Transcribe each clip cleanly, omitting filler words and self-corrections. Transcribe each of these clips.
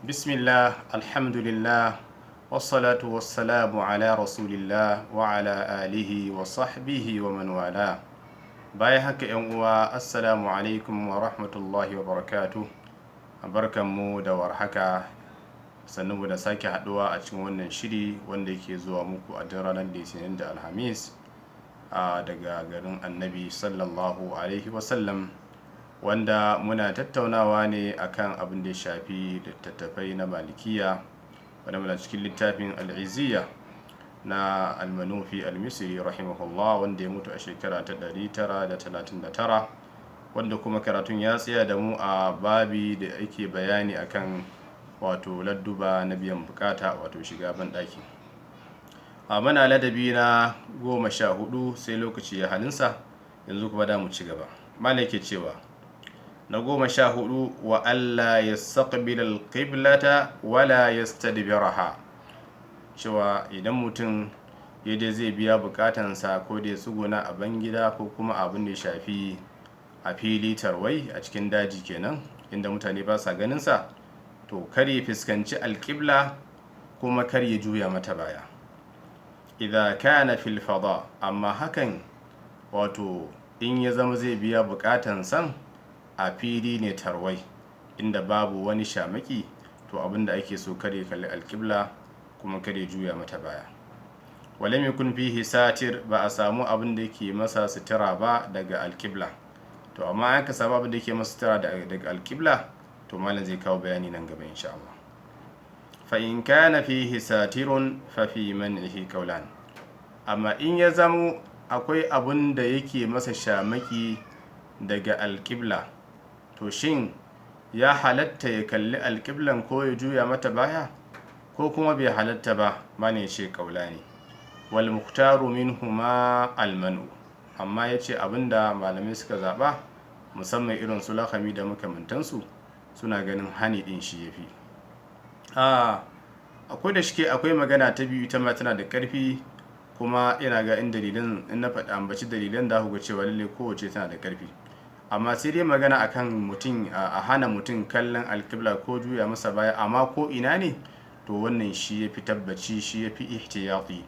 Bismillah, alhamdulillah, wassalatu wassalamu ala rasulillah wa ala alihi wa sahbihi wa man wala. Bayan haka yan uwa, assalamu alaikum wa rahmatullahi wa barakatuh. Barkanmu da warhaka, sannu da sake haduwa a cikin wannan shiri wanda yake zuwa muku a duk ranar Litinin da Alhamis daga garin Annabi sallallahu alaihi wasallam, wanda muna tattaunawa ne akan abin da ya shafi littattafai na malikiya, wanda muna cikin littafin al'iziyya na almanufi al-misri rahimahullah, wanda ya mutu a shekara ta 939, wanda kuma karatun ya tsaya da mu a babi da ake bayani akan wato ladduba na biyan bukata, wato shiga banɗaki. Muna ladabi na 14 sai lokaci ya halinsa, yanzu kuma da mu ci gaba. Malai ke cewa na 14, wa Allah ya saƙabil alƙiblata wala ya stadbiraha, cewa idan mutum ya je zai biya bukatansa ko da ya tsuguna a bangida ko kuma abin da ya shafi a fili tarwai a cikin daji kenan inda mutane ba sa ganinsa, to kar ya fuskanci alƙibla kuma kar ya juya mata baya. Idza kana fil fada, amma hakan wato in ya zama zai biya bukatansa a fili ne tarwai inda babu wani shamaki, to abinda ake so kare kalli alƙibla kuma kare juya mata baya. Walam yakun fihi satir, ba a samu abin da yake masa sutura ba daga alƙibla, to amma an ka samu abin da yake masa sutura daga alƙibla, to malam zai kawo bayani nan gaba insha Allah. Fa in kana fihi satirun fa fi man'ihi qawlan, amma in ya zamo akwai abin da yake masa shamaki daga alƙibla, to shin ya halatta ya kalli alƙiblan ko ya juya mata baya, ko kuma bai halatta ba? Mane ce kaulani. Wal muhtaru minhuma almanu, amma yace abinda malamai suka zaba, musamman irin su Lakami da makamantansu, suna ganin hani din shi yafi. Akwai da shike akwai magana ta biyu, ita ma tana da ƙarfi, kuma ina ga in dalilan in na faɗa ambaci dalilan da ku ga cewa lalle kowace tana da ƙarfi. Amma sai dai magana akan mutum a hana mutum kallon alƙibla ko juya masa baya, amma ko ina ne, to wannan shi ya fi tabbaci, shi ya fi ihtiyati.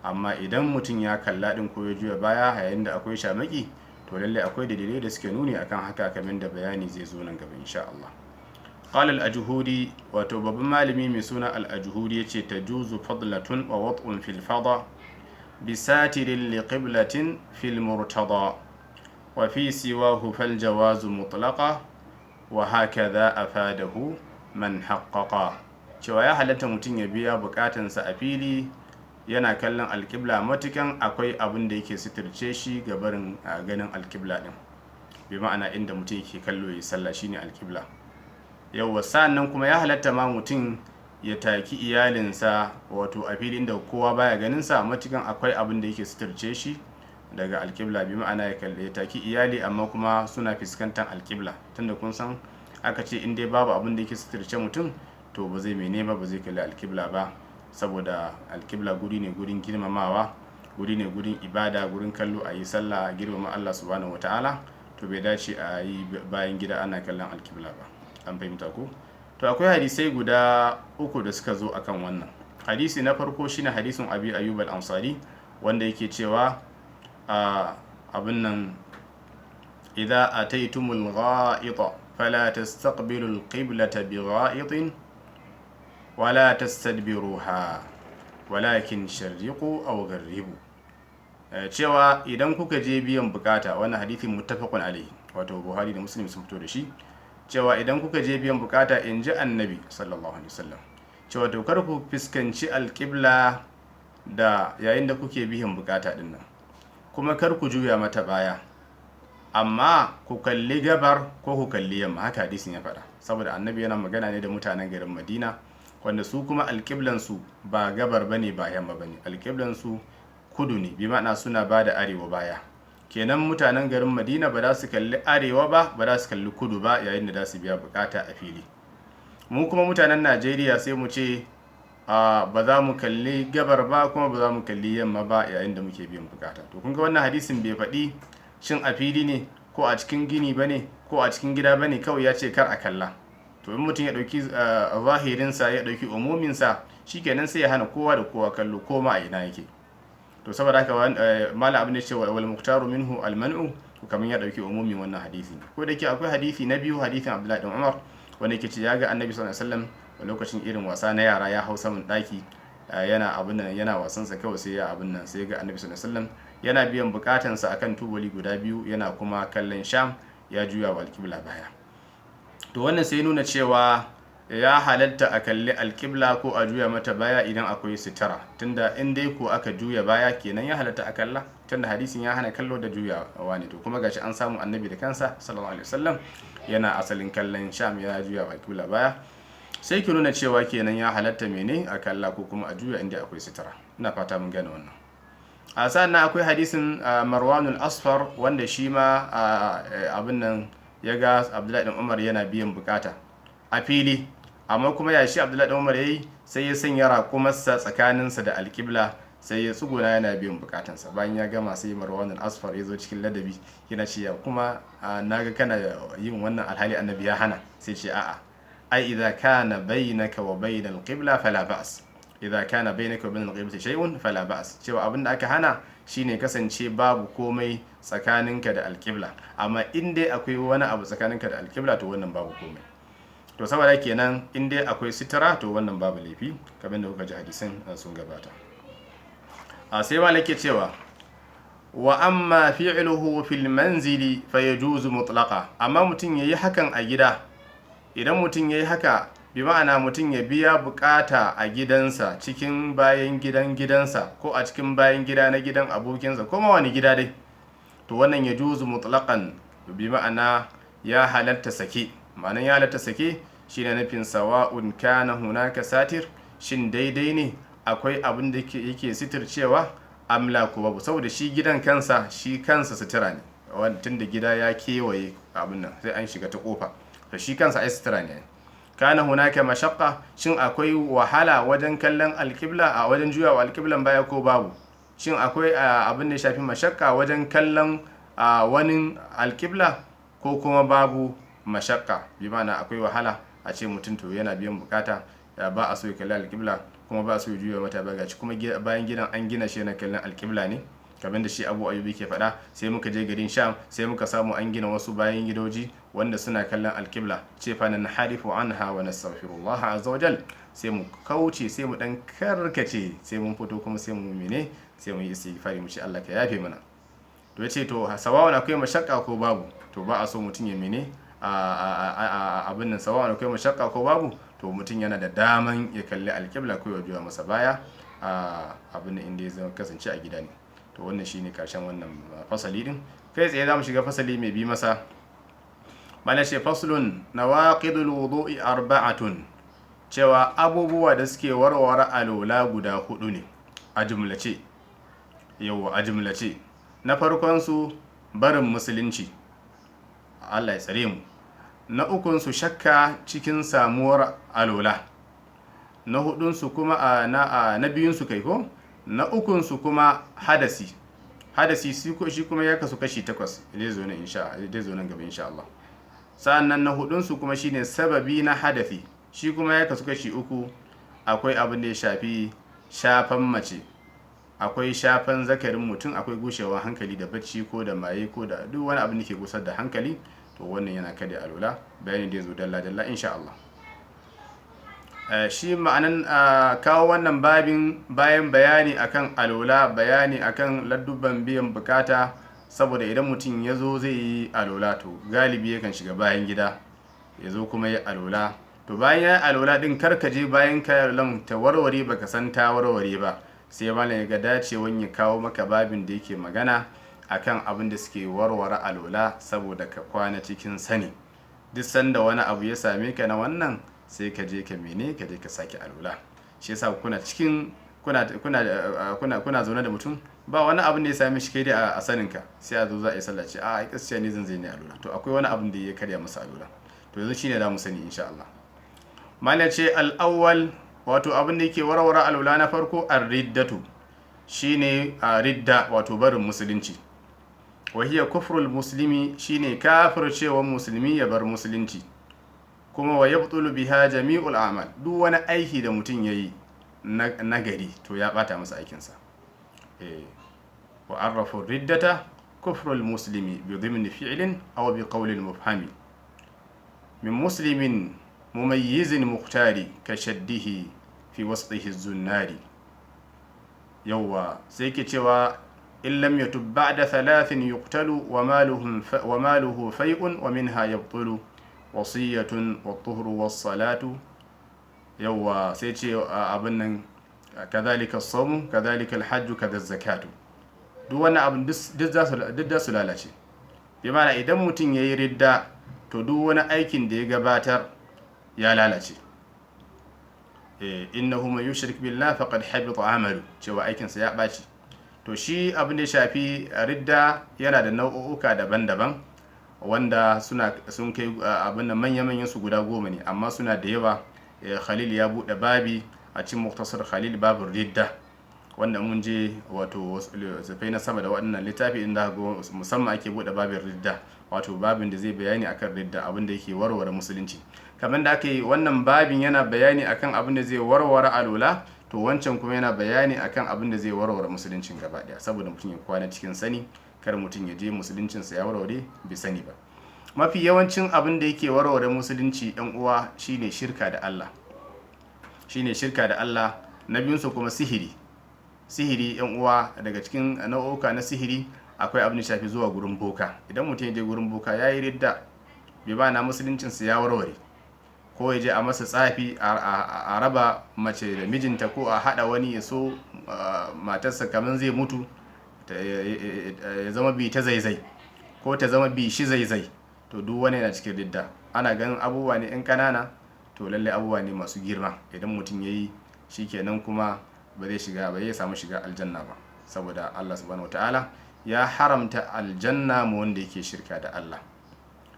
Amma idan mutum ya kalla din ko ya juya baya yayin da akwai shamaki, to lalle akwai dalilai da suke nuni akan haka, kamar da bayani zai zo nan gaba insha Allah. Qala al-ajhudi, wato babban malami mai suna al-ajhudi yace tajuzu fadlatun wa wat'un fil fada bi satirin li qiblatin fil murtada wa fi siwahu fal jawazu mutlaqa wa hakaza afadahu man haqqaqa, cewa ya halatta mutum ya biya bukatansa a fili yana kallon alƙibla matukan akwai abin da yake suturce shi ga barin ganin alƙibla din, bi ma'ana inda mutum yake kallo ya sallah shine alƙibla. Yawwa, sannan kuma ya halatta ma mutum ya taki iyalinsa wato a fili inda kowa baya ganin sa, matukan akwai abin da yake suturce shi daga alƙibla, bi ma'ana ya taki iyali amma kuma suna fuskantar alƙibla, tunda kun san aka ce in dai babu abin da yake suturce mutum, to ba zai mene ba zai kalli alƙibla ba, saboda alƙibla guri ne gurin girmamawa, guri ne gurin ibada, gurin kallo a yi sallah, girmama Allah subhanahu wataala, to bai dace a yi bayan gida ana kallon alƙibla ba. An fahimta ko? To akwai hadisai guda 3 da suka zo akan wannan. Hadisi na farko shine hadisin Abi Ayyub al-Ansari, wanda yake cewa abin nan, idza ataytumul gha'ita fala tastaqbilul qiblata bigha'itin wala tastadbiruha walakin sharriqu aw gharribu, cewa idan kuka je biyan bukata, wannan hadisin muttafaqun alayhi, wato Buhari da Muslim sun fito da shi, cewa idan kuka je biyan bukata, in ji annabi sallallahu alaihi wasallam, cewa to kar ku fuskanci alƙibla da yayin da kuke biyan bukata din nan, kuma kar ku juya mata baya, amma ku kalli gabar ko ku kalli yamma. Haka hadisin ya faɗa, saboda annabi yana magana ne da mutanen garin Madina, wanda su kuma alƙiblan su ba gabar bane ba yamma bane, alƙiblan su kudu ne, bi ma'ana suna ba da arewa baya. Kenan mutanen garin Madina ba za su kalli arewa ba za su kalli kudu ba yayin da za su biya bukata a fili. Mu kuma mutanen Najeriya sai mu ce ba za mu kalli gabar ba kuma ba za mu kalli yamma ba yayin da muke biyan bukata. To kun ga wannan hadisin bai faɗi shin a fili ne ko a cikin gini bane ko a cikin gida bane, kawai ya ce kar a kalla. to in mutum ya dauki zahirinsa ya dauki umuminsa shikenan sai ya hana kowa da kowa kallo ko ma a ina yake. To saboda haka mala abin da ce wal muhtaru minhu al man'u, kamar ya dauki umumin wannan hadisi. Ko da yake akwai hadisi na biyu, hadisin Abdullahi ibn Umar wanda yake ce ya ga Annabi sallallahu alaihi wasallam lokacin irin wasa na yara ya hau saman daki yana abin nan yana wasan sa kawai sai ya abin nan sai ga Annabi sallallahu alaihi wasallam yana biyan bukatansa akan tubali guda biyu yana kuma kallon Sham ya juya wa alqibla baya. To wannan sai nuna cewa ya halatta a kalli alqibla ko a juya mata baya idan akwai sitara, tunda in dai ko aka juya baya kenan ya halatta a kalla, tunda hadisin ya hana kallo da juyawa ne. To kuma gashi an samu Annabi da kansa sallallahu alaihi wasallam yana asalin kallon Sham ya juya wa alqibla baya, sai ki nuna cewa kenan ya halatta mene a kalla ko kuma a juya inda akwai sitara. Ina fata mun gane wannan. A sannan akwai hadisin Marwanul Asfar wanda shi ma abin nan ya ga Abdullahi dan Umar yana biyan bukata a fili, amma kuma ya shi Abdullahi dan Umar yayi sai ya sanya raƙumarsa tsakaninsa da alƙibla sai ya tsuguna yana biyan bukatansa. Bayan ya gama sai Marwanul Asfar ya zo cikin ladabi yana cewa kuma naga kana yin wannan alhali Annabi ya hana, sai ce a'a ai idza kana bainaka wa bainal qibla fala ba's, idza kana bainaka wa bainal qiblati shay'un fala ba's, cewa abinda aka hana shine kasance babu komai tsakaninka da alqibla, amma in dai akwai wani abu tsakaninka da alqibla to wannan babu komai. To saboda kenan in dai akwai sitira to wannan babu laifi, kamar da kuka ji hadisin sun gabata. Sai malake cewa wa amma fi'luhu fil manzili fayajuzu mutlaqa, amma mutum yayi hakan a gida, idan mutum yayi haka bi ma'ana mutum ya biya bukata a gidansa, cikin bayan gidansa ko a cikin bayan gida na gidan abokinsa ko ma wani gida dai, to wannan ya juzu mutlaqan, bi ma'ana ya halatta sake. Ma'anan ya halatta sake shine nufin sawa'un kana hunaka satir, shin daidai ne akwai abin da yake sitircewa amla ko babu, saboda shi gidan kansa sutura ne, tunda gida ya kewaye abin nan sai an shiga ta kofa, to shi kansa ai sutura ne. Kana hunaka mashaqqa, shin akwai wahala wajen kallon alqibla a wajen juyawa alqiblan baya ko babu, shin akwai abin da ya shafi mashaqqa wajen kallon wani alqibla ko kuma babu mashaqqa, bi ma'ana akwai wahala a ce mutum to yana biyan bukata ba a so ya kalli alqibla kuma ba a so ya juya mata baya, gaci kuma bayan gidan an gina shi na kallon alqibla ne, kamar da shi Abu Ayyub ke faɗa. Sai muka je garin Sham sai muka samu an gina wasu bayan gidoji wanda suna kallon alqibla, ce fa nan harifu anha wa nastaghfirullah azza wajal, sai mu kauce sai mu dan karkace sai mun fito kuma sai mu mene sai mu yi istighfari mu ce Allah ka yafe mana. To yace to sawawan akwai mashakka ko babu, to ba a so mutum ya mene abin nan, sawawan akwai mashakka ko babu, to mutum yana da daman ya kalli alqibla ko ya juya masa baya abin nan inda ya kasance a gida ne. To wannan shine karshen wannan fasali din. Kai tsaye zamu shiga fasali mai bi masa. Mana ce faslun nawaqidul wudu'i arba'atun, cewa abubuwa da suke warware alola guda hudu ne a jumlace. Yawwa a jumlace. Na farkon su barin musulunci, Allah ya tsare mu. Na ukun su shakka cikin samuwar alola. Na hudun su kuma na biyun su kai ko? Na ukun su kuma hadasi shi kuma ya kasu kashi 8, zai zo nan gaba insha Allah. Sa'annan na hudun su kuma shine sababi na hadafi, shi kuma ya kasu kashi 3. Akwai abin da ya shafi shafan mace, akwai shafan zakarin mutum, akwai gushewa hankali da bacci ko da maye ko da duk wani abin da ke gusar da hankali, to wannan yana kada alwala. Bayani da zo dalla dalla insha Allah. Shi ma'anan kawo wannan babin bayan bayani akan alola, bayani akan ladduban biyan bukata, saboda idan mutum ya zo zai yi alola to galibi yakan shiga bayan gida ya zo kuma ya alola. To bayan ya alola din karkaje bayan ka alolan ta warware baka san ta warware ba, sai malam ya ga dacewan ya kawo maka babin da yake magana akan abin da suke warware alola, saboda ka kwana cikin sani. Duk sanda wani abu ya same ka na wannan sai ka je ka sake alwala. Shi yasa kuna zaune da mutum ba wani abin da ya same shi kai dai a saninka, sai a zo za a yi sallah ce a gaskiya ne zan ne alwala, to akwai wani abin da ya karya masa alwala, to yanzu shine za mu sani insha Allah. Mallan ce al-awwal, wato abin da yake warware alwala na farko ar-riddatu, shine ridda, wato barin musulunci. wa hiya kufrul muslimi, shine kafircewan musulmi ya bar musulunci. kuma wa yabtulu biha jami'ul a'mal, duk wani aiki da mutum yayi na gari to ya bata masa aikinsa. wa arrafu riddata kufrul muslimi bi dhimni fi'lin aw bi qawlin mufhami min muslimin mumayyizin muhtari ka shaddihi fi wasdihi zunnari. yawwa sai ke cewa in lam yatub ba'da thalathin yuqtalu wa maluhu fai'un wa minha yabtulu wasiyatun wa tuhru was salatu. yawwa sai ce abin nan kadhalika as-sawmu kadhalika al-hajju kadha az-zakatu. duk wannan abin duk da su lalace. bi ma'ana idan mutum yayi ridda to duk wani aikin da ya gabatar ya lalace. innahu man yushrik billahi faqad habita amalu, cewa aikinsa ya ɓaci. to shi abin da ya shafi ridda yana da nau'uka daban-daban wanda sun kai abin da manya-manyan su guda 10 ne, amma suna da yawa. Khalil ya buɗe babi a cikin muktasar Khalil babin ridda, wanda mun je wato zafai na sama da waɗannan littafi inda musamman ake buɗe babin ridda, wato babin da zai bayani akan ridda, abin da yake warware musulunci. kamar da aka yi wannan babin yana bayani akan abin da zai warware alola, to wancan kuma yana bayani akan abin da zai warware musuluncin gaba daya, saboda mutum ya kwana cikin sani, kar mutum ya je musuluncinsa ya warware bai sani ba. mafi yawancin abin da yake warware musulunci ɗan uwa shine shirka da Allah, na biyunsa kuma sihiri ɗan uwa. daga cikin nau'uka na sihiri akwai abin da shafi zuwa gurin boka. idan mutum ya je gurin boka yayi ridda, bai ba na musuluncinsa ya warware. ko ya je a masa tsafi a raba mace da mijinta, ko a hada wani ya so matarsa kamar zai mutu ya zama bi ta zaizai, ko ta zama bi shi zaizai, to duk wani yana cikin ridda. ana ganin abubuwa ne in kanana, to lalle abubuwa ne masu girma. idan mutum yayi shikenan kuma ba zai samu shiga aljanna ba, saboda Allah subhanahu wataala ya haramta aljanna mu wanda yake shirka da Allah.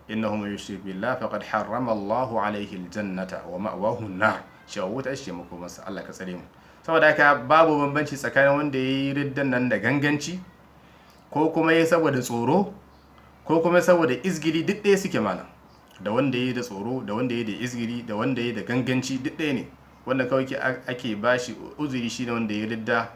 innahu man yushrik billahi faqad harrama Allahu alayhi aljannata wa ma'wahu an-nar, cewa wuta ce makomarsa. Allah ka tsare mu. saboda haka babu bambanci tsakanin wanda yayi riddan nan da ganganci, ko kuma yayi saboda tsoro, ko kuma saboda izgili, duk ɗaya suke mana. da wanda yayi da tsoro, da wanda yayi da izgili, da wanda yayi da ganganci, duk ɗaya ne. wanda kawai ake bashi uzuri shine wanda yayi ridda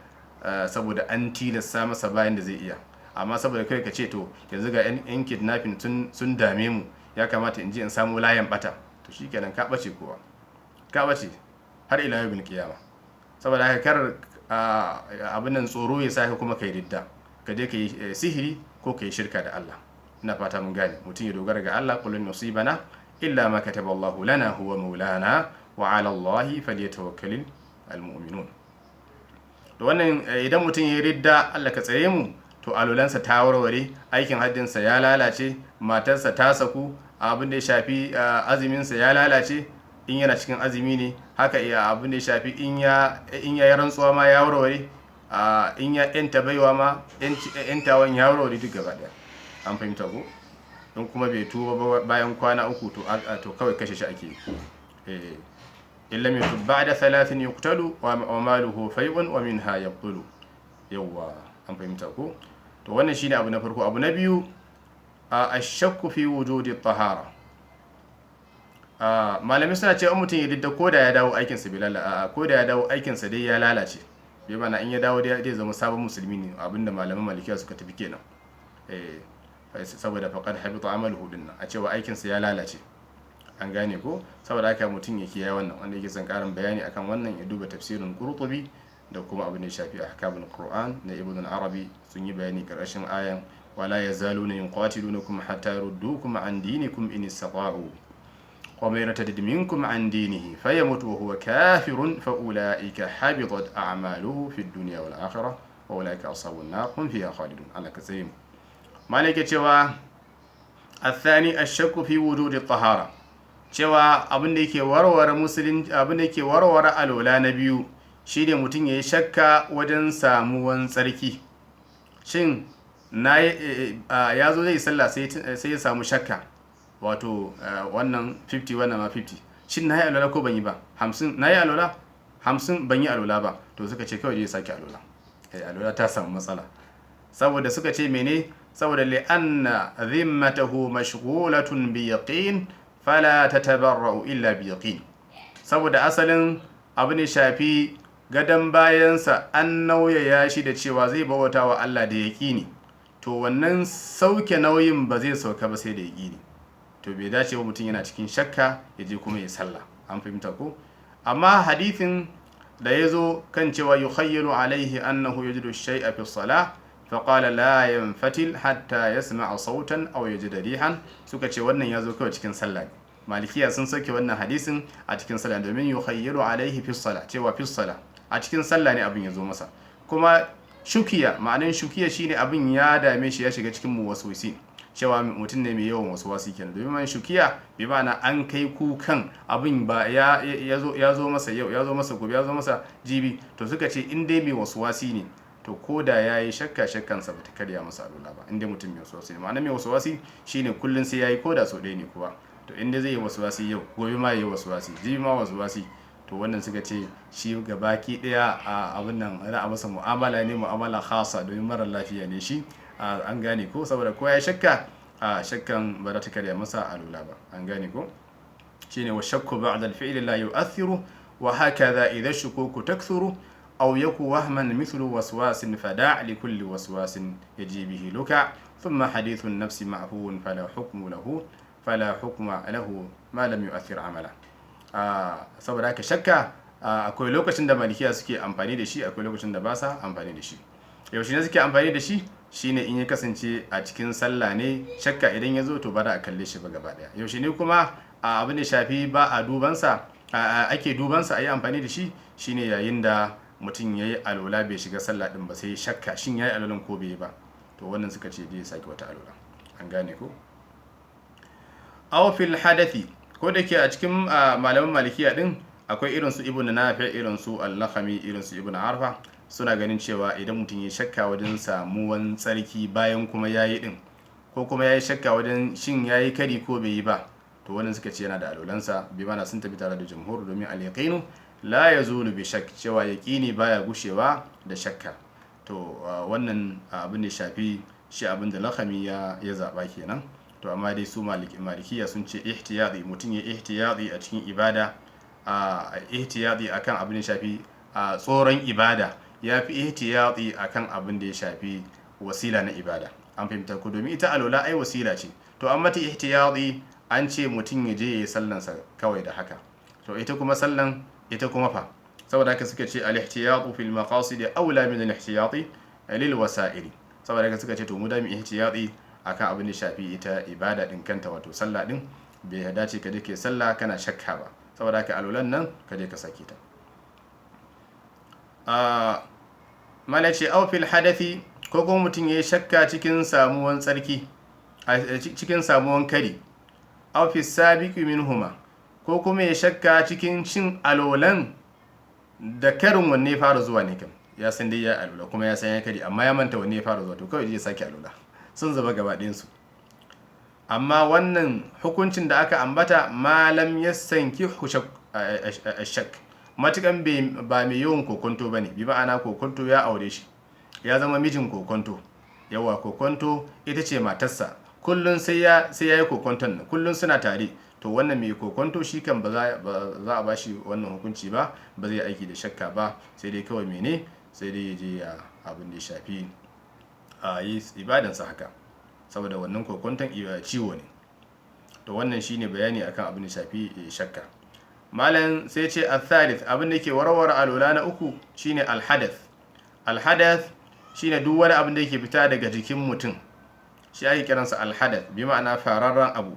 saboda an tilasta masa bayan da zai iya. amma saboda kai ka ce to yanzu ga yan kidnapping sun dame mu, ya kamata in je in samu layan bata, to shikenan ka bace har ila yawmil qiyama. saboda haka kar abin nan tsoro ya saka kuma kai ridda, ka je kai sihiri ko kai shirka da Allah. ina fata mun gane. mutum ya dogara ga Allah, qul nusibana illa ma kataballahu lana huwa maulana wa ala Allahi falyatawakkalul almu'minun. to wannan idan mutum ya ridda, Allah ka tsare mu, to alulansa ta warware, aikin haddinsa ya lalace, matarsa ta saku, abin da ya shafi azuminsa ya lalace in yana cikin azumi ne, haka abin da ya shafi in ya yi rantsuwa ma ya warware, in ya yanta baiwa ma yantawan ya warware duk gaba daya. an fahimta ko? in kuma bai tuba bayan kwana 3 to kawai kashe shi ake. illa min ba'da 3 yuqtalu wa maluhu fai'un wa minha yabtulu. yawwa an fahimta ko? to wannan shine abu na farko. abu na biyu, ashakku fi wujudi tahara. malami suna cewa mutum ya didda ko da ya dawo aikinsa ko da ya dawo aikinsa dai ya lalace. bai mana in ya dawo dai zai zama sabon musulmi ne, abinda malaman malikiya suka tafi kenan. saboda faqad habita amaluhu dinnan, a cewa aikinsa ya lalace. an gane ko? saboda haka mutum ya kiyaye wannan. wanda yake son karin bayani akan wannan ya duba tafsirin Qurtubi da kuma abin da ya shafi ahkamul Qur'an na Ibn al-Arabi, sun yi bayani karshen ayan wala yazaluna yuqatilunakum hatta yurdukum an dinikum in istata'u wa man yartad minkum an dinihi fayamut wa huwa kafirun fa ulaika habitat a'maluhu fid dunya wal akhirah wa ulaika ashabun nar hum fiha khalidun. Allah ka tsare mu. malaka cewa athani ashakku fi wujudi tahara, cewa abin da yake warware musulunci, abin da yake warware alola na biyu shine mutum yayi shakka wajen samuwan tsarki. shin ya zo zai sallah sai ya samu shakka, wato wannan 50 wannan ma 50, shin nayi alola ko ban yi ba? 50 nayi alola, 50 ban yi alola ba, to suka ce kawai zai sake alola. alola ta samu matsala, saboda suka ce mene? saboda li'anna dhimmatahu mashghulatun bi yaqin fala tatabarra'u illa bi yaqin. Saboda asalin abu ne shafi gadon bayansa an nauyaya shi da cewa zai bauta wa Allah da yaqini, to wannan sauke nauyin ba zai sauka ba sai da yaqini. To bai dace ba mutum yana cikin shakka ya je kuma ya sallah, an fahimta ko? Amma hadithin da ya zo kan cewa yukhayyalu alaihi annahu yajidu shay'a fi salah faqala la yanfatil hatta yasma'a sautan aw yajida rihan, suka ce wannan ya zo kawai cikin sallah ne. Malikiya sun sauke wannan hadisin a cikin sallah domin yukhayyalu alaihi fi salah, cewa fi salah a cikin sallah ne abin ya zo masa. Kuma shukiya, ma'anin shukiya shine abin ya dame shi, ya shiga cikin muwaswisi, cewa mutum ne mai yawan waswasi kenan. domin man shukiya bi ma'ana an kai kukan abin ba ya zo masa yau, ya zo masa gobe, ya zo masa jibi, to suka ce in dai mai waswasi ne to ko da ya yi shakkansa ba ta karya masa alula ba, in dai mutum mai waswasi ne. ma'ana mai waswasi shine kullum sai ya yi ko da sau ɗaya ne kuwa, to in dai zai yi waswasi yau, gobe ma ya yi waswasi, jibi ma waswasi, to wannan suka ce shi gabaki ɗaya a abin nan za a masa mu'amala ne, mu'amala khasa, domin mara lafiya ne shi, an gane ko? Saboda ko ya shakka shakkan ba za ta karya masa alula ba, an gane ko? shine wa shakku ba'da al-fi'li la yu'athiru wa hakadha idha shukuku takthuru aw yaku wahman mithlu waswasin fada' li kulli waswasin yaji bihi luka thumma hadithu an-nafsi ma'fuun fala hukma lahu ma lam yu'athir amala. Saboda haka shakka akwai lokacin da malikiya suke amfani da shi, akwai lokacin da ba sa amfani da shi. Yaushe ne suke amfani da shi? Shine in ya kasance a cikin sallah ne, shakka idan ya zo to ba da a kalle shi ba gaba daya. Yaushe ne kuma abin da shafi ba a dubansa, ake dubansa a yi amfani da shi, shine yayin da mutum ya yi alola bai shiga sallah din ba, sai shakka shin ya yi alolan ko bai yi ba, to wannan suka ce zai sake wata alola, an gane ko? Aw fil hadathi, ko da ke a cikin malaman malikiya din akwai irin su ibnu nafi', irin su al-lakhami, irin su ibnu arfa, suna ganin cewa idan mutum ya shakka wajen samuwan tsarki bayan kuma yayi din, ko kuma yayi shakka wajen shin yayi kari ko bai yi ba, to wannan suka ce yana da alolansa, bi mana sun tafi tare da jumhur, domin al-yaqinu la yazulu bi shakk, cewa yaqini baya gushewa da shakka. To wannan abin da shafi shi abin da lakhami ya zaba kenan. To amma dai su malikiya sun ce ihtiyadi, mutum ya ihtiyadi a cikin ibada, ihtiyadi akan abin da shafi tsoron ibada ya fi ihtiyadi akan abin da ya shafi wasila na ibada, an fahimta ko? Domin ita alola ai wasila ce, to an mata ihtiyadi, an ce mutum ya je ya yi sallansa kawai da haka, to ita kuma sallan ita kuma fa. saboda haka suka ce al-ihtiyatu fil maqasid aula min al-ihtiyati lil wasa'ili. saboda haka suka ce to mu da mu ihtiyati akan abin da shafi ita ibada din kanta, wato sallah din bai dace ka je ke sallah kana shakka ba, saboda haka alolan nan ka je ka saki ta. Malaci aw fil hadathi, ko kuma mutum yayi shakka cikin samuwan tsarki, cikin samuwan kari, aw fi sabiqi minhuma, ko kuma ya shakka cikin cin alolan da karin wanne ya fara zuwa ne, kam ya san dai ya alola kuma ya san ya kari, amma ya manta wanne ya fara zuwa, to kawai zai saki alola, sun zaba gaba ɗayan su. Amma wannan hukuncin da aka ambata malam yasanki shak, matukan ba mai yawan kokonto bane, bi ma'ana kokonto ya aure shi, ya zama mijin kokonto, yawa kokonto ita ce matarsa, kullun sai ya yi kokonton nan, kullun suna tare, to wannan mai kokonto shi kan ba za a bashi wannan hukunci ba, ba zai aiki da shakka ba, sai dai kawai mene, sai dai ya je abin da ya shafi yi ibadansa haka, saboda wannan kokonton ciwo ne. To wannan shine bayani akan abin da shafi shakka. Malam sai ce al-thalith, abin da ke warware alola na uku shine al-hadath. Al-hadath shine duk wani abin da yake fita daga jikin mutum, shi ake kiransa al-hadath, bi ma'ana fararran abu.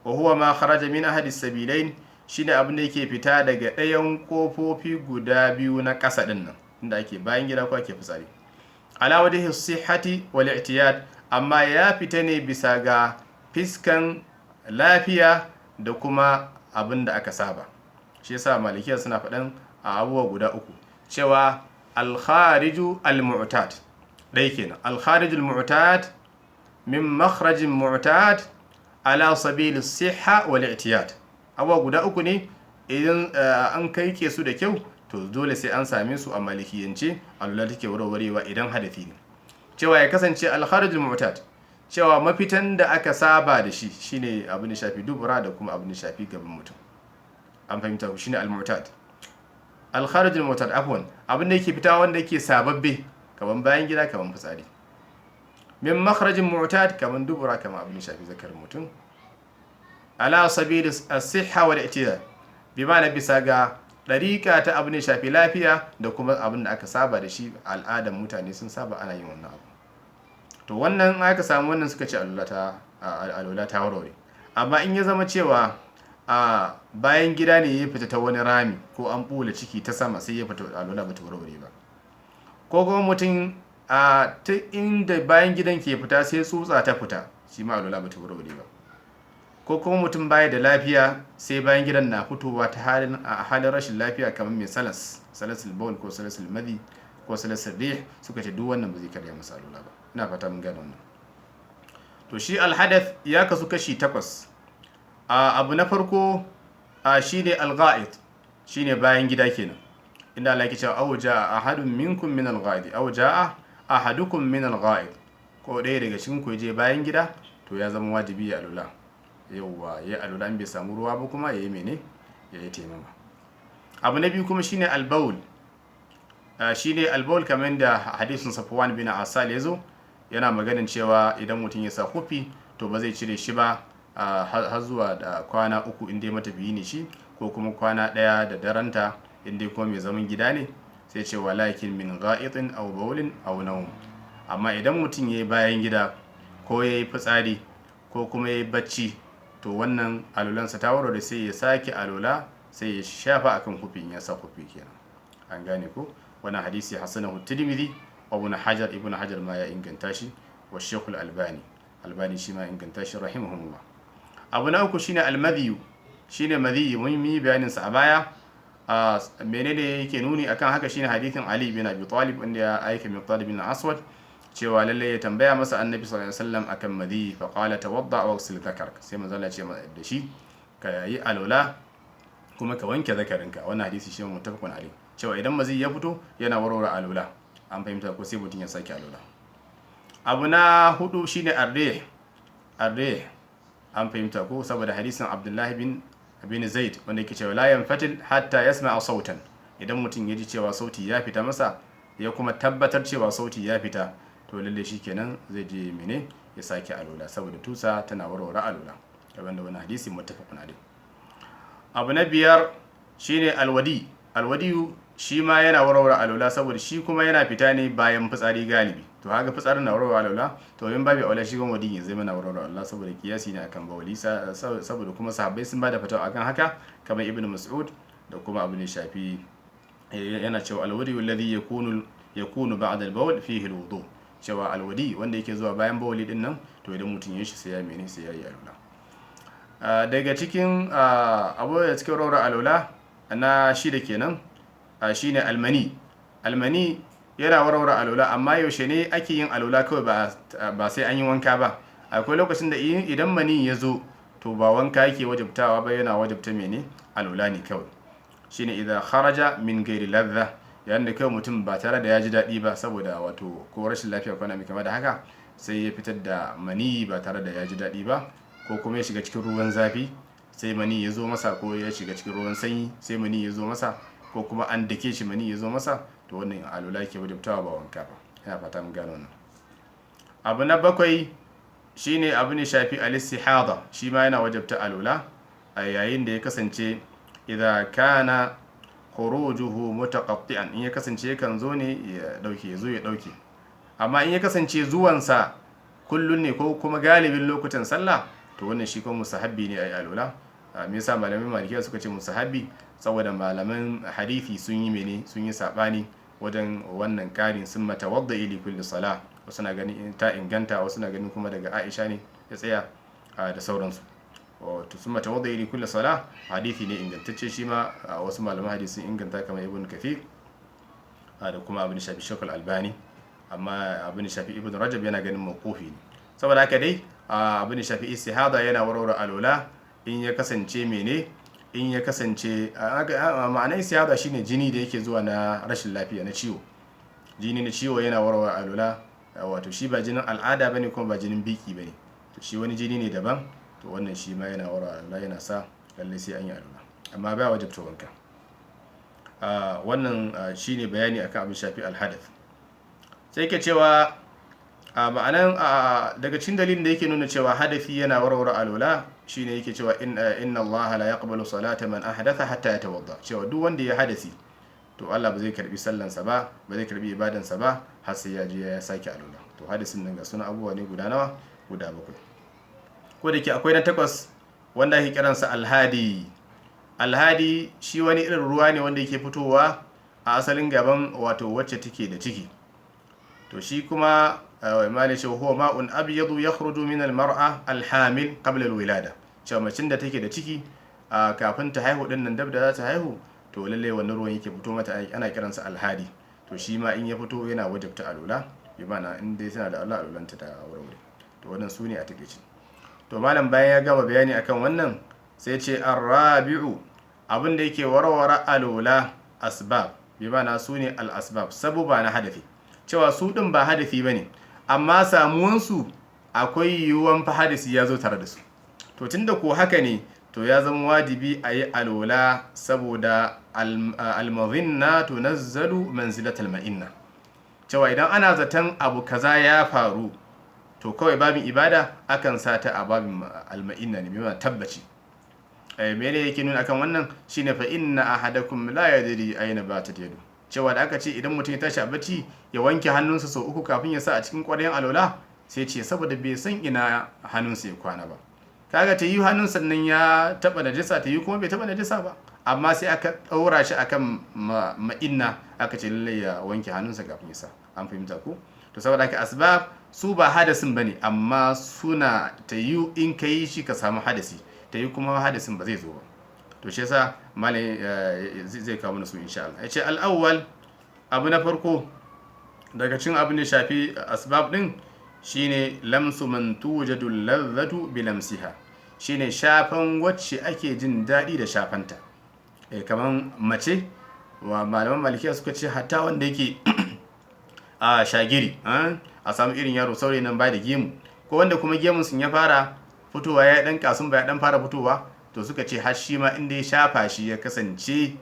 Wa huwa ma kharaja min ahadi sabilain, shine abin da yake fita daga ɗayan kofofi guda biyu na ƙasa din nan, inda ake bayan gida ko ake fitsari. Ala wajhi sihhati wal i'tiyad, amma ya fita ne bisa ga fiskan lafiya da kuma abin da aka saba. Shi yasa malikiya suna faɗan abubuwa guda uku, cewa al-khariju al-mu'tad, dai kenan al-khariju al-mu'tad min makhrajin mu'tad ala sabil as-sihha wal i'tiyad. Abubuwa guda uku ne, idan an kai ke su da kyau, to dole sai an same su a malikiyance, alula take warwarewa idan hadafi ne. Cewa ya kasance al-khariju al-mu'tad cewa mafitan da aka saba da shi shine abin da shafi dubura da kuma abin da shafi gaban mutum. An fahimta ku shine al-mu'tad. Al-kharij al-mu'tad afwan, abin da yake fita wanda yake sababbe kaman bayan gida kaman fitsari. Min makhrajin mu'tad kaman dubura kaman abin da shafi zakarin mutum. Ala sabil as-sihha wal i'tidal, bi ma'ana bisa ga dariƙa ta abin da shafi lafiya da kuma abin da aka saba da shi, al'adar mutane sun saba ana yin wannan abu. To wannan aka samu wannan suka ce alwala ta warware. Amma in ya zama cewa a bayan gida ne ya fita ta wani rami ko an bula ciki ta sama sai ya fita, alwala bata warware ba. Ko kuma mutum ta inda bayan gidan ke fita sai tsutsa ta fita, shi ma alwala bata warware ba. Ko kuma mutum baya da lafiya sai bayan gidan na fitowa ta halin rashin lafiya kamar mai salasul bawl ko salasul madi ko salasul rih, suka ce duk wannan ba zai karya masa alwala ba. Ina fata mun gane wannan. To shi alhadath ya kasu kashi 8. Abu na farko shine al-gha'it, shine bayan gida kenan. Inda Allah yake cewa aw jaa ahadun minkum min al-gha'id, aw jaa ahadukum min al-gha'id, ko ɗaya daga cikin ku je bayan gida to ya zama wajibi ya alwala. Yawwa ya alwala, in bai samu ruwa ba kuma yayi mene, yayi taimama. Abu na biyu kuma shine al-bawl. Shine al-bawl kamar da hadisin Safwan bin Asal yazo, yana maganin cewa idan mutum ya sa kufi to ba zai cire shi ba har zuwa da kwana 3 inda matafiyi ne shi, ko kuma kwana 1 da daranta inda kuma mai zaman gida ne, sai ce walakin min gha'itin aw bawlin aw nawm. Amma idan mutum yayi bayan gida ko yayi fitsari ko kuma yayi bacci, to wannan alulansa ta warware, sai ya sake alula, sai ya shafa akan kufin ya sa kufi kenan. An gane ko? Wannan hadisi hasanahu Tirmidhi wa Ibn Hajar ma ya inganta shi, wa Sheikh Al-Albani shi ma inganta shi rahimahullah. Abu na uku shine al-madhi, shine madhi, mun yi bayanin sa a baya. Menene yake nuni akan haka shine hadithin Ali bin Abi Talib wanda ya aika Miqdad bin Aswad cewa lalle ya tambaya masa Annabi sallallahu alaihi wasallam akan madhi, fa qala tawadda wa ghsil dhakarak, sai manzo Allah ya ce da shi ka yi alwala kuma ka wanke zakarinka. Wannan hadisi shi muttafaqun alaihi, cewa idan mazi ya fito yana warware alwala. An fahimta ko? Sai mutum ya sake alwala. Abu na hudu shine ar-rih. An fahimta ko? Saboda hadisin Abdullah bin Zaid wanda yake cewa la yanfatil hatta yasma'a sautan. Idan mutum ya ji cewa sauti ya fita masa, ya kuma tabbatar cewa sauti ya fita, to lalle shikenan zai je mene, ya sake alwala, saboda tusa tana warware alwala. Kamar da wannan hadisi muttafaqun alaihi. Abu na biyar shine alwadi. Alwadiyu shi ma yana warware alwala, saboda shi kuma yana fita ne bayan fitsari galibi. To haka fitsarin na warware alwala, to in babu aula shi kuma wadi zai mana warware alwala, saboda kiyasi ne akan bawali, saboda kuma sahabbai sun bada fatawa akan haka, kamar Ibn Mas'ud da kuma Abu ne shafi yana cewa alwadi alladhi yakunu ba'da al-bawl fihi al-wudu, cewa alwadi wanda yake zuwa bayan bawali din nan, to idan mutum ya shi sai ya mene, sai ya yi alwala. Daga cikin abu da cikin warware alwala na shida kenan shine almani yana warware alwala. Amma yaushe ne ake yin alwala kawai ba sai an yi wanka ba? Akwai lokacin da idan mani ya zo, to ba wanka yake wajabtawa ba, yana wajabta mene, alwala ne kawai. Shine idan kharaja min ghairi ladha, yayin da kawai mutum ba tare da ya ji daɗi ba, saboda wato ko rashin lafiya ko na mai kama da haka, sai ya fitar da mani ba tare da ya ji daɗi ba, ko kuma ya shiga cikin ruwan zafi sai mani ya zo masa, ko ya shiga cikin ruwan sanyi sai mani ya zo masa, ko kuma an dake shi mani ya zo masa, to wannan alwala yake wajabtawa ba wanka ba. Ina fata mun gano wannan. Abu na 7 shine abu ne shafi al-istihada, shi ma yana wajabta alwala a yayin da ya kasance idza kana khurujuhu mutaqatti'an, in ya kasance kan zo ne ya dauke. Amma in ya kasance zuwansa kullun ne ko kuma galibin lokutan sallah, to wannan shi kuma musahabbi ne ayi alwala. Me yasa malamin malikiya suka ce musahabbi? Saboda malaman hadisi sun yi sabani wajen wannan karin, sun matawadda li kulli salah. Wasu na ganin ta inganta, wasu na ganin kuma daga Aisha ne ya tsaya da sauransu. To sun matawadda li kulli salah hadisi ne ingantacce, shi ma wasu malaman hadisi sun inganta kamar Ibn Kathir da kuma Ibn Shafi Sheikh Al-Albani. Amma Ibn Shafi Ibn Rajab yana ganin mawqufi ne. Saboda haka dai Ibn Shafi istihada yana warware alwala in ya kasance mene, in ya kasance ma'anar istihada shine jini da yake zuwa na rashin lafiya, na ciwo. Jini na ciwo yana warware alwala wato shi ba jinin al'ada bane kuma ba jinin biki bane, to shi wani jini ne daban, to wannan shi ma yana warware alwala, yana sa lalle sai an yi alwala, amma ba wajibta wanka. Wannan shine bayani akan abin shafi alhadath. Sai ke cewa ma'anan daga cikin dalilin da yake nuna cewa hadafi yana warware alwala shine yake cewa inna Allah la yaqbalu salata man ahdatha hatta yatawadda, cewa duk wanda ya hadasi to Allah ba zai karbi sallansa ba, ba zai karbi ibadansa ba har sai ya je ya sake alwala. To hadisin nan ga suna abubuwa ne guda nawa? Guda 7. Ko da ke akwai na 8 wanda ake kiransa alhadi. Alhadi shi wani irin ruwa ne wanda yake fitowa a asalin gaban wato wacce take da ciki. To shi kuma mali ce huwa ma'un abyadu yakhruju min almar'a alhamil qabla alwilada, cewa macin da take da ciki kafin ta haihu din nan, dab da za ta haihu, to lalle wannan ruwan yake fito mata, ana kiransa alhadi. To shi ma in ya fito yana wajibta alula, bi mana in dai tana da Allah alulanta ta warware. To wannan su ne a takeici. To malam bayan ya gama bayani akan wannan sai ce arrabi'u, abin da yake warware alula asbab, bi mana su ne al asbab, sabuba na hadafi, cewa su din ba hadafi bane amma samuwansu akwai yiwuwan fa hadisi ya zo tare da su. To tunda ko haka ne, to ya zama wajibi a yi alwala, saboda almazinna tunazzalu manzilatal ma'inna, cewa idan ana zaton abu kaza ya faru, to kawai babin ibada akan sata a babin alma'inna ne, mai tabbaci. Mene yake nuna akan wannan shine fa inna ahadakum la yadri ayna batat yadu, cewa da aka ce idan mutum ya tashi a bacci ya wanke hannunsa sau 3 kafin ya sa a cikin ƙwaryan alwala, sai ce saboda bai san ina hannunsa ya kwana ba. Kaga ta yi hannun sannan ya taba najasa, ta yi kuma bai taba najasa ba, amma sai aka ɗaura shi akan ma'inna, aka ce lallai ya wanke hannunsa kafin ya sa. An fahimta ko? To saboda haka asbab su ba hadasin bane, amma suna ta yi in ka yi shi ka samu hadasi, ta yi kuma hadasin ba zai zo ba. To shi yasa malai zai kawo mana su insha Allah. Yace al-awwal, abu na farko daga cikin abin da shafi asbab din shine lamsu man tujadu ladhatu bi lamsiha, shine shafan wacce ake jin daɗi da shafanta. Kaman mace, wa malaman malikiya suka ce hatta wanda yake a shagiri, a samu irin yaro saurayi nan ba da gemu, ko wanda kuma gemun sun ya fara fitowa, ya dan kasun ba ya dan fara fitowa, to suka ce har shi ma inda ya shafa shi ya kasance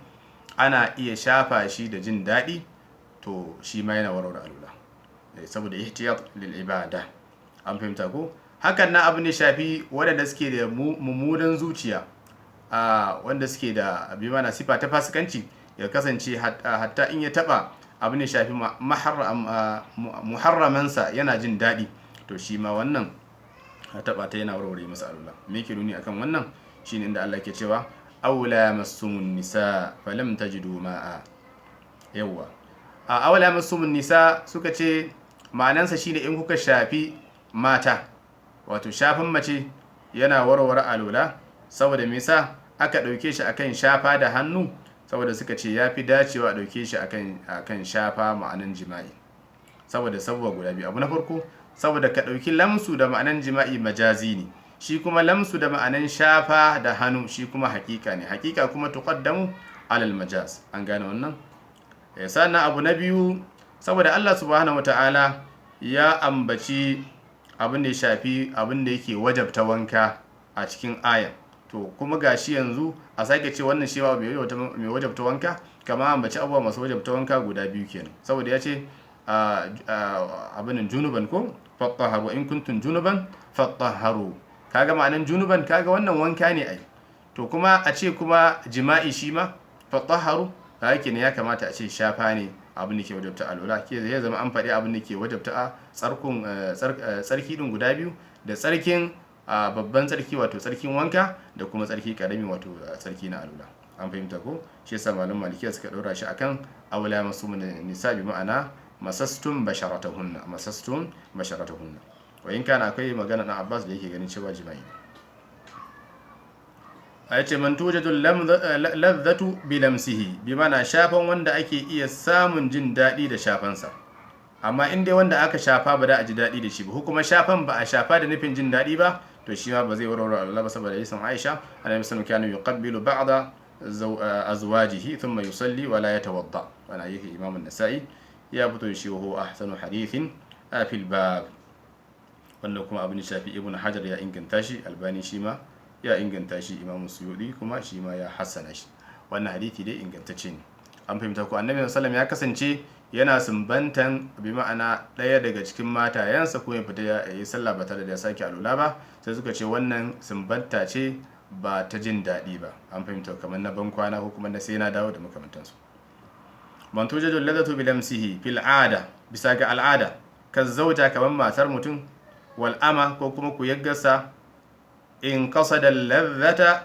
ana iya shafa shi da jin daɗi, to shi ma yana warware alula, saboda ihtiyat lil ibada. An fahimta ko? Hakan na abin da shafi waɗanda suke da mummunan zuciya, wanda suke da bi mana sifa ta fasikanci, ya kasance hatta in ya taba abin da shafi muharramansa yana jin daɗi, to shi ma wannan taba ta yana warware masa alula. Me yake nuni akan wannan shine inda Allah ke cewa awla masumun nisa falam tajidu ma'a. Yawwa, awla masumun nisa suka ce ma'anansa shine in kuka shafi mata, wato shafin mace yana warware alula. Saboda me yasa aka dauke shi akan shafa da hannu? Saboda suka ce yafi dacewa a dauke shi akan shafa ma'anan jima'i, saboda guda biyu. Abu na farko, saboda ka dauki lamsu da ma'anan jima'i majazi ne, shi kuma lamsu da ma'anan shafa da hannu shi kuma hakika ne, hakika kuma tuqaddamu alal majaz. An gane wannan? Sannan abu na biyu, saboda Allah subhanahu wataala ya ambaci abin da ya shafi abin da yake wajabta wanka a cikin aya, to kuma gashi yanzu a sake ce wannan shi ba mai wajabta wanka, kama ambaci abubuwa masu wajabta wanka guda biyu kenan. Saboda ya ce abin junuban ko fattaharu, in kuntum junuban fattaharu, kaga ma'anan junuban, kaga wannan wanka ne ai. To kuma a ce kuma jima'i shi ma fattaharu, kaga kenan ya kamata a ce shafa ne abin da ke wajabta alwala, ke zai zama an faɗi abin da ke wajabta a tsarki din guda biyu, da tsarkin babban tsarki wato tsarkin wanka, da kuma tsarki karami wato tsarki na alwala. An fahimta ko? Shi yasa malaman malikiya suka ɗora shi akan awla masumun nisa, bi ma'ana masastum basharatahunna, wa in kana akwai magana na Abbas da yake ganin cewa jima'i. Ayace man tujadu ladhatu bi lamsihi, bi mana shafan wanda ake iya samun jin daɗi da shafansa. Amma in dai wanda aka shafa ba da a ji daɗi da shi ba, kuma shafan ba a shafa da nufin jin daɗi ba, to shi ma ba zai warware Allah ba, saboda yasan Aisha annabi sallallahu alaihi wasallam yuqabbilu ba'da azwajihi thumma yusalli wa la yatawadda. Wannan yake Imam an-Nasa'i ya fito shi wa huwa ahsanu hadithin fil bab. wannan kuma abin shafi ibn hajar ya inganta shi, albani shi ma ya inganta shi, imam suyudi kuma shi ma ya hassana shi. wannan hadisi dai ingantacce ne. an fahimta ko annabi sallallahu ya kasance yana sumbantan bi ma'ana ɗaya daga cikin matayensa ko ya fita ya yi sallah ba tare da ya sake alula ba, sai suka ce wannan sumbanta ce ba ta jin daɗi ba. an fahimta kamar na ban kwana ko kuma na sai na dawo da makamantansu. man tujadu ladatu bi lamsihi fil ada, bisa ga al'ada, kan zauja kamar matar mutum, wal ama ko kuma ku yaggarsa, in qasada ladhata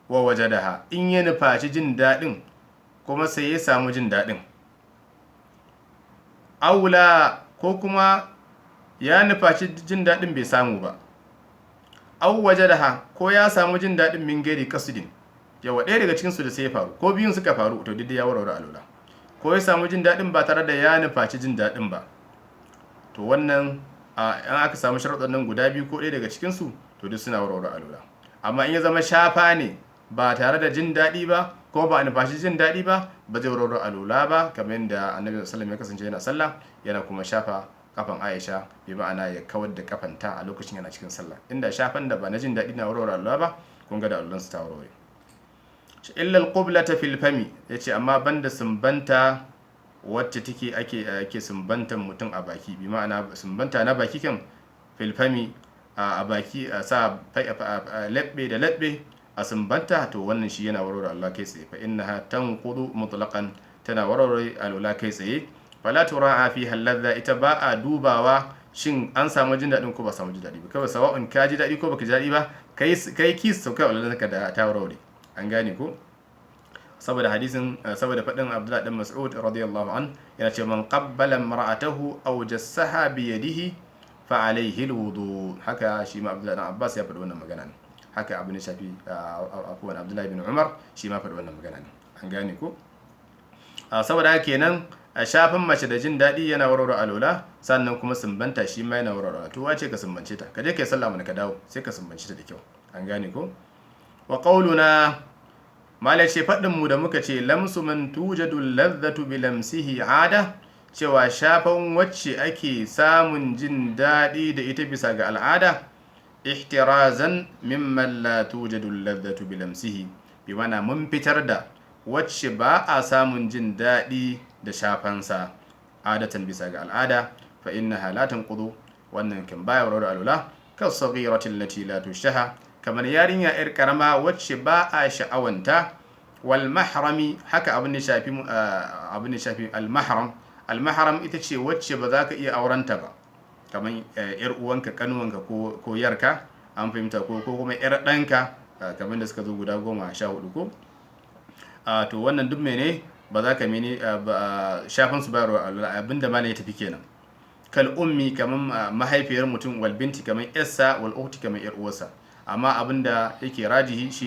wa wajadaha, in ya nufaci jin daɗin kuma sai ya samu jin daɗin. aula ko kuma ya nufaci jin daɗin bai samu ba. au wajadaha ko ya samu jin daɗin min gairi qasdin, yawa ɗaya daga cikin su da sai ya faru ko biyun suka faru to duk ya warware alula. ko ya samu jin daɗin ba tare da ya nufaci jin daɗin ba, to wannan in aka samu sharuɗan nan guda biyu ko ɗaya daga cikinsu to duk suna warware alula. amma in ya zama shafa ne ba tare da jin daɗi ba ko ba a nufaci jin daɗi ba, ba zai warware alula ba, kamar yadda annabi sallallahu ya kasance yana sallah yana kuma shafa kafan Aisha, bi ma'ana ya kawar da kafanta a lokacin yana cikin sallah. inda shafan da ba na jin daɗi na warware alula ba, kun ga da alulansu ta warware. illa al-qiblata fil fami, yace amma banda sumbanta wacce take ake sumbantan mutum a baki, bi ma'ana sumbanta na baki kan fil fami a baki, a sa labbe da labbe a sumbanta, to wannan shi yana warware Allah kai tsaye. fa innaha tanqudu mutlaqan, tana warware alula kai tsaye. fala tura'a fi haladha, ita ba a dubawa shin an samu jin daɗin ko ba samu jin daɗi ba, kawai sawa'un ka ji daɗi ko baka ji daɗi ba, kai kis sauka alulanka da ta warware. an gane ko? saboda hadisin, saboda faɗin Abdullah dan Mas'ud radiyallahu an, yana ce man qabbala imra'atahu aw jassaha bi yadihi fa alayhi alwudu. haka shi ma Abdullah dan Abbas ya faɗi wannan magana ne. haka Abu Shafi akwai Abdullah ibn Umar shi ma faɗi wannan magana ne. an gane ko? saboda haka kenan shafin mace da jin daɗi yana warware alula, sannan kuma sumbanta shi ma yana warware. to wace ka sumbance ta, ka je ka yi sallah mana ka dawo sai ka sumbance ta da kyau. an gane ko? wa qauluna, malai ce faɗinmu da muka ce lamsu man tujadu ladhatu bi lamsihi ada, cewa shafan wacce ake samun jin daɗi da ita bisa ga al'ada, ihtirazan mimman la tujadu ladhatu bi lamsihi, bi mana mun fitar da wacce ba a samun jin daɗi da shafansa adatan bisa ga al'ada, fa innaha la tanqudu, wannan kan baya warware alula, kas saghirati allati la tushtaha, kamar yarinya yar karama wacce ba a sha'awanta. wal mahrami, haka abin da shafi al mahram ita ce wacce ba za ka iya aurenta ba, kamar yar uwanka, kanuwanka ko yarka. an fahimta ko kuma yar ɗanka, kamar da suka zo guda 14 ko. to wannan duk mene ba za ka mene shafin su bayarwa abinda malai ya tafi kenan. kal ummi, kamar mahaifiyar mutum, wal binti kamar yarsa, wal ukhti kamar yar uwarsa. amma abinda yake rajihi shi